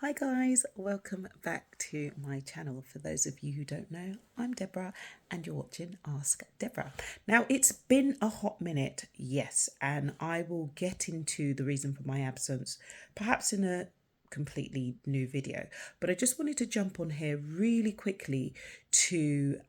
Hi guys, welcome back to my channel. For those of you who don't know, I'm Deborah and you're watching Ask Deborah. Now it's been a hot minute, yes, and I will get into the reason for my absence perhaps in a completely new video, but I just wanted to jump on here really quickly to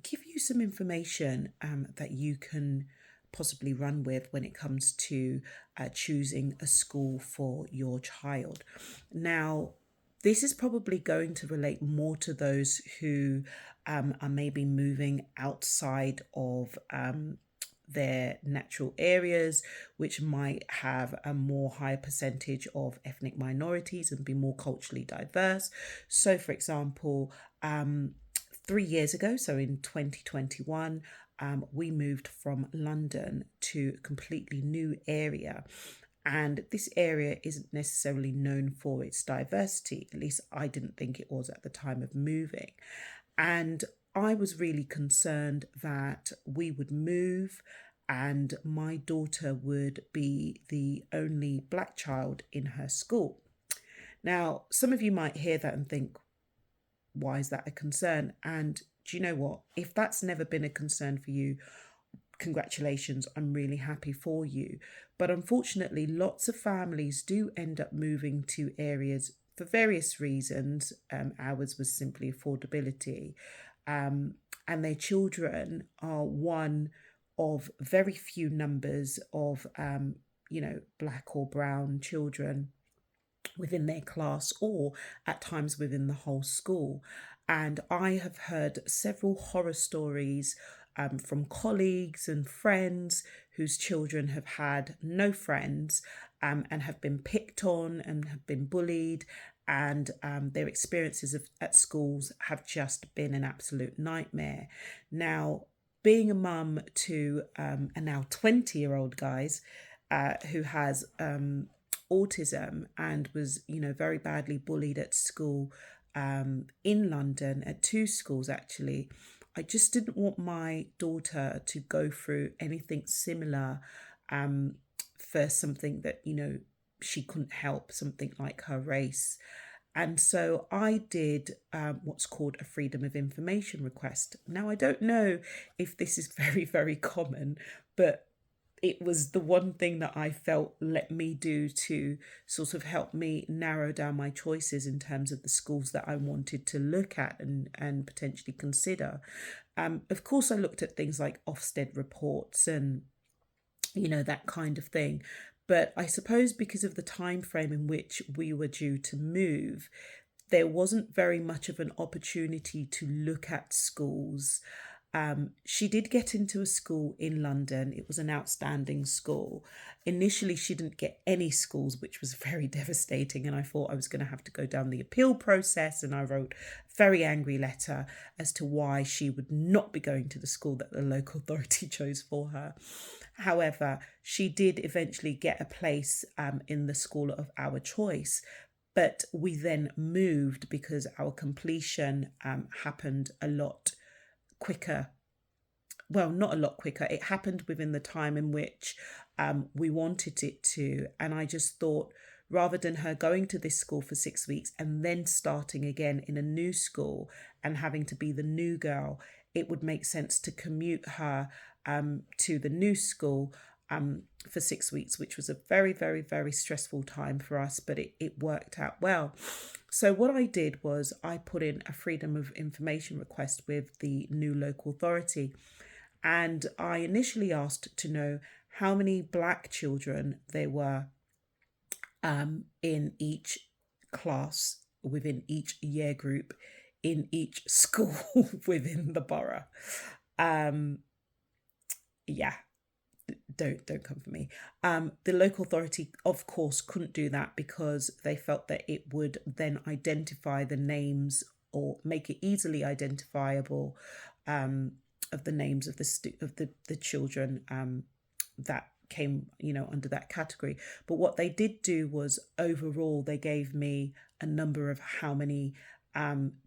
give you some information that you can possibly run with when it comes to choosing a school for your child. Now, this is probably going to relate more to those who are maybe moving outside of their natural areas, which might have a more high percentage of ethnic minorities and be more culturally diverse. So, for example, 3 years ago, so in 2021, we moved from London to a completely new area. And this area isn't necessarily known for its diversity. At least I didn't think it was at the time of moving. And I was really concerned that we would move and my daughter would be the only black child in her school. Now, some of you might hear that and think, why is that a concern? And do you know what? If that's never been a concern for you, congratulations, I'm really happy for you. But unfortunately, lots of families do end up moving to areas for various reasons. Ours was simply affordability. And their children are one of very few numbers of, black or brown children within their class or at times within the whole school. And I have heard several horror stories from colleagues and friends whose children have had no friends and have been picked on and have been bullied. And their experiences at schools have just been an absolute nightmare. Now, being a mum to a now 20-year-old guys who has autism and was, very badly bullied at school in London at two schools actually. I just didn't want my daughter to go through anything similar for something that, she couldn't help, something like her race. And so I did what's called a freedom of information request. Now, I don't know if this is very, very common, but it was the one thing that I felt let me do to sort of help me narrow down my choices in terms of the schools that I wanted to look at and potentially consider. Of course, I looked at things like Ofsted reports and, that kind of thing. But I suppose because of the time frame in which we were due to move, there wasn't very much of an opportunity to look at schools. She did get into a school in London. It was an outstanding school. Initially, she didn't get any schools, which was very devastating. And I thought I was going to have to go down the appeal process. And I wrote a very angry letter as to why she would not be going to the school that the local authority chose for her. However, she did eventually get a place in the school of our choice. But we then moved because our completion happened a lot quicker. Well, not a lot quicker. It happened within the time in which we wanted it to. And I just thought, rather than her going to this school for 6 weeks and then starting again in a new school and having to be the new girl, it would make sense to commute her to the new school for 6 weeks, which was a very, very, very stressful time for us, but it worked out well. So what I did was I put in a freedom of information request with the new local authority. And I initially asked to know how many black children there were in each class, within each year group, in each school within the borough. Yeah, don't come for me. The local authority, of course, couldn't do that because they felt that it would then identify the names or make it easily identifiable of the names of the children that came, under that category. But what they did do was overall they gave me a number of how many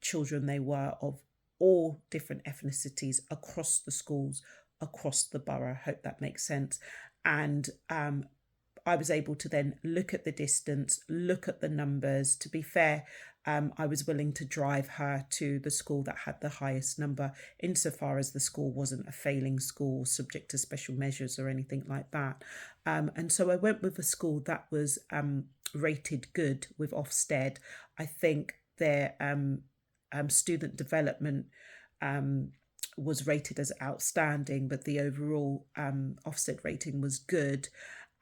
children they were of all different ethnicities across the schools, across the borough. Hope that makes sense. And I was able to then look at the distance, look at the numbers. To be fair, I was willing to drive her to the school that had the highest number, insofar as the school wasn't a failing school subject to special measures or anything like that. And so I went with a school that was rated good with Ofsted. I think their student development was rated as outstanding, but the overall Ofsted rating was good.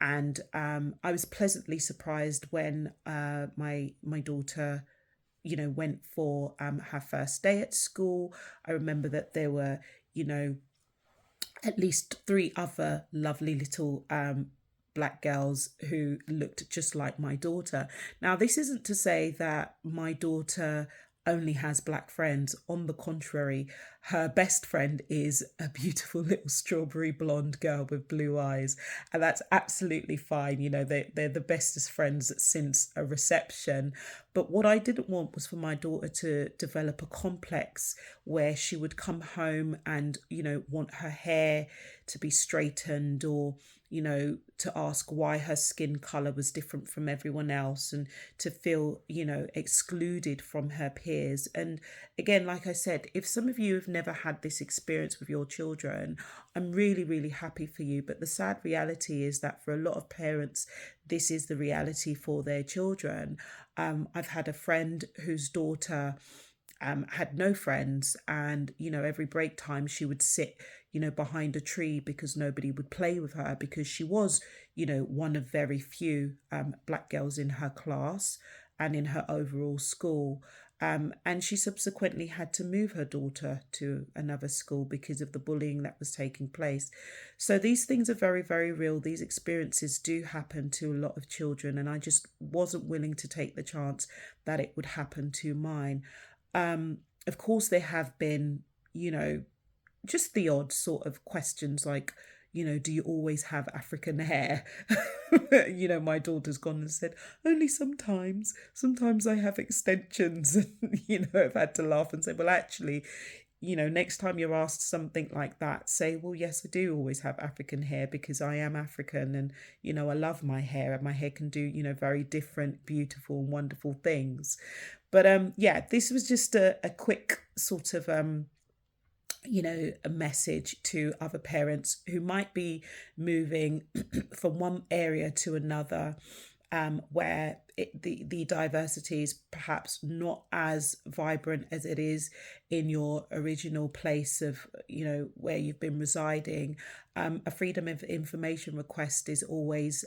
And I was pleasantly surprised when my daughter, went for her first day at school. I remember that there were, at least three other lovely little black girls who looked just like my daughter. Now, this isn't to say that my daughter only has black friends. On the contrary, her best friend is a beautiful little strawberry blonde girl with blue eyes. And that's absolutely fine. They're the bestest friends since a reception. But what I didn't want was for my daughter to develop a complex where she would come home and, want her hair to be straightened, or to ask why her skin color was different from everyone else, and to feel, excluded from her peers. And again, like I said, if some of you have never had this experience with your children, I'm really, really happy for you. But the sad reality is that for a lot of parents, this is the reality for their children. I've had a friend whose daughter had no friends, and every break time she would sit behind a tree because nobody would play with her, because she was one of very few black girls in her class and in her overall school. And she subsequently had to move her daughter to another school because of the bullying that was taking place. So these things are very, very real. These experiences do happen to a lot of children, and I just wasn't willing to take the chance that it would happen to mine. Of course, there have been, just the odd sort of questions like, do you always have African hair? My daughter's gone and said, only sometimes. Sometimes I have extensions. And, I've had to laugh and say, well, actually, next time you're asked something like that, say, well, yes, I do always have African hair because I am African, and, I love my hair, and my hair can do, very different, beautiful and wonderful things. But this was just a quick sort of a message to other parents who might be moving from one area to another, where the diversity is perhaps not as vibrant as it is in your original place of, where you've been residing. A freedom of information request is always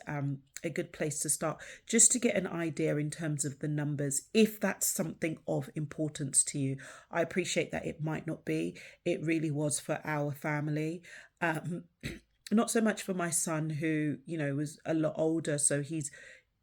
a good place to start, just to get an idea in terms of the numbers, if that's something of importance to you. I appreciate that it might not be. It really was for our family. Not so much for my son, who, was a lot older, so he's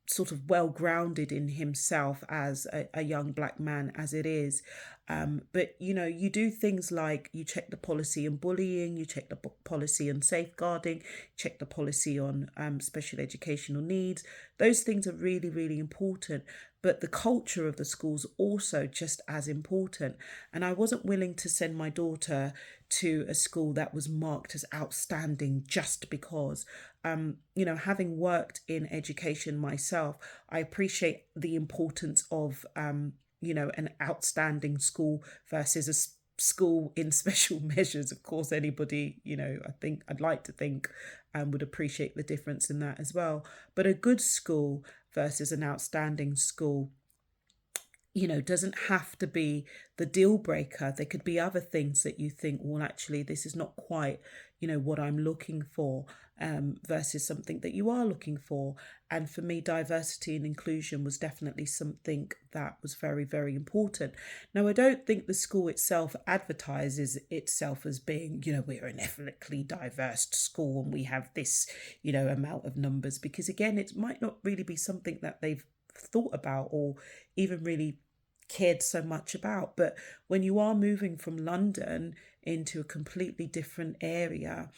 sort of well grounded in himself as a young black man as it is. But you do things like you check the policy on bullying, you check the policy on safeguarding, check the policy on special educational needs. Those things are really, really important. But the culture of the school's also just as important. And I wasn't willing to send my daughter to a school that was marked as outstanding just because. Having worked in education myself, I appreciate the importance of, an outstanding school versus a school in special measures. Of course, anybody, I'd like to think would appreciate the difference in that as well. But a good school versus an outstanding school, doesn't have to be the deal breaker. There could be other things that you think, well, actually, this is not quite, what I'm looking for, versus something that you are looking for. And for me, diversity and inclusion was definitely something that was very, very important. Now, I don't think the school itself advertises itself as being, we're an ethnically diverse school and we have this, amount of numbers, because again, it might not really be something that they've thought about or even really cared so much about. But when you are moving from London into a completely different area,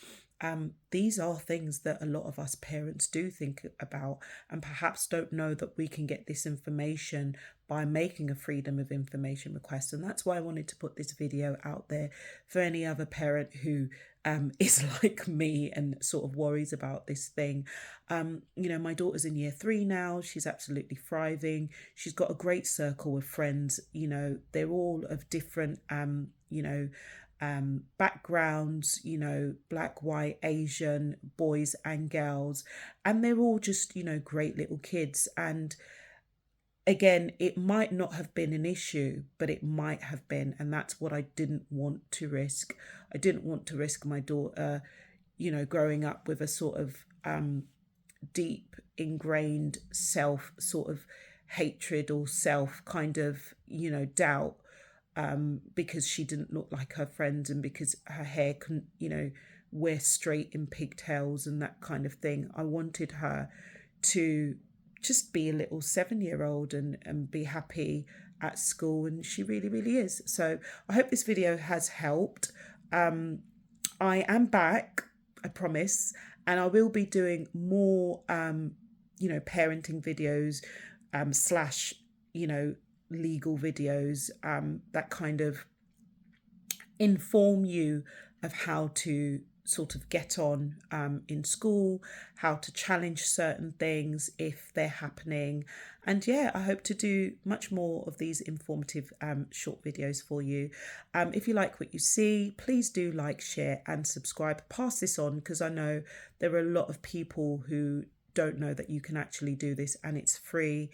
these are things that a lot of us parents do think about, and perhaps don't know that we can get this information by making a freedom of information request. And that's why I wanted to put this video out there for any other parent who is like me and sort of worries about this thing. You know, my daughter's in year 3 now. She's absolutely thriving. She's got a great circle of friends. You know, they're all of different, you know, backgrounds, you know, black, white, Asian, boys and girls. And they're all just, you know, great little kids. And again, it might not have been an issue, but it might have been. And that's what I didn't want to risk. I didn't want to risk my daughter, you know, growing up with a sort of deep ingrained self sort of hatred or self kind of, you know, doubt, because she didn't look like her friends and because her hair couldn't, you know, wear straight in pigtails and that kind of thing. I wanted her to just be a little 7-year-old and be happy at school, and she really, really is. So I hope this video has helped. I am back, I promise, and I will be doing more, you know, parenting videos, slash, you know, legal videos, that kind of inform you of how to sort of get on in school, how to challenge certain things if they're happening. And yeah, I hope to do much more of these informative short videos for you. If you like what you see, please do like, share and subscribe. Pass this on, because I know there are a lot of people who don't know that you can actually do this, and it's free.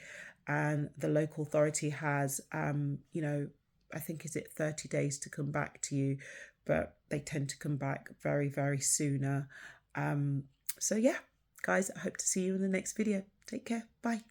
And the local authority has, you know, I think, is it 30 days to come back to you, but they tend to come back very, very sooner. So yeah, guys, I hope to see you in the next video. Take care. Bye.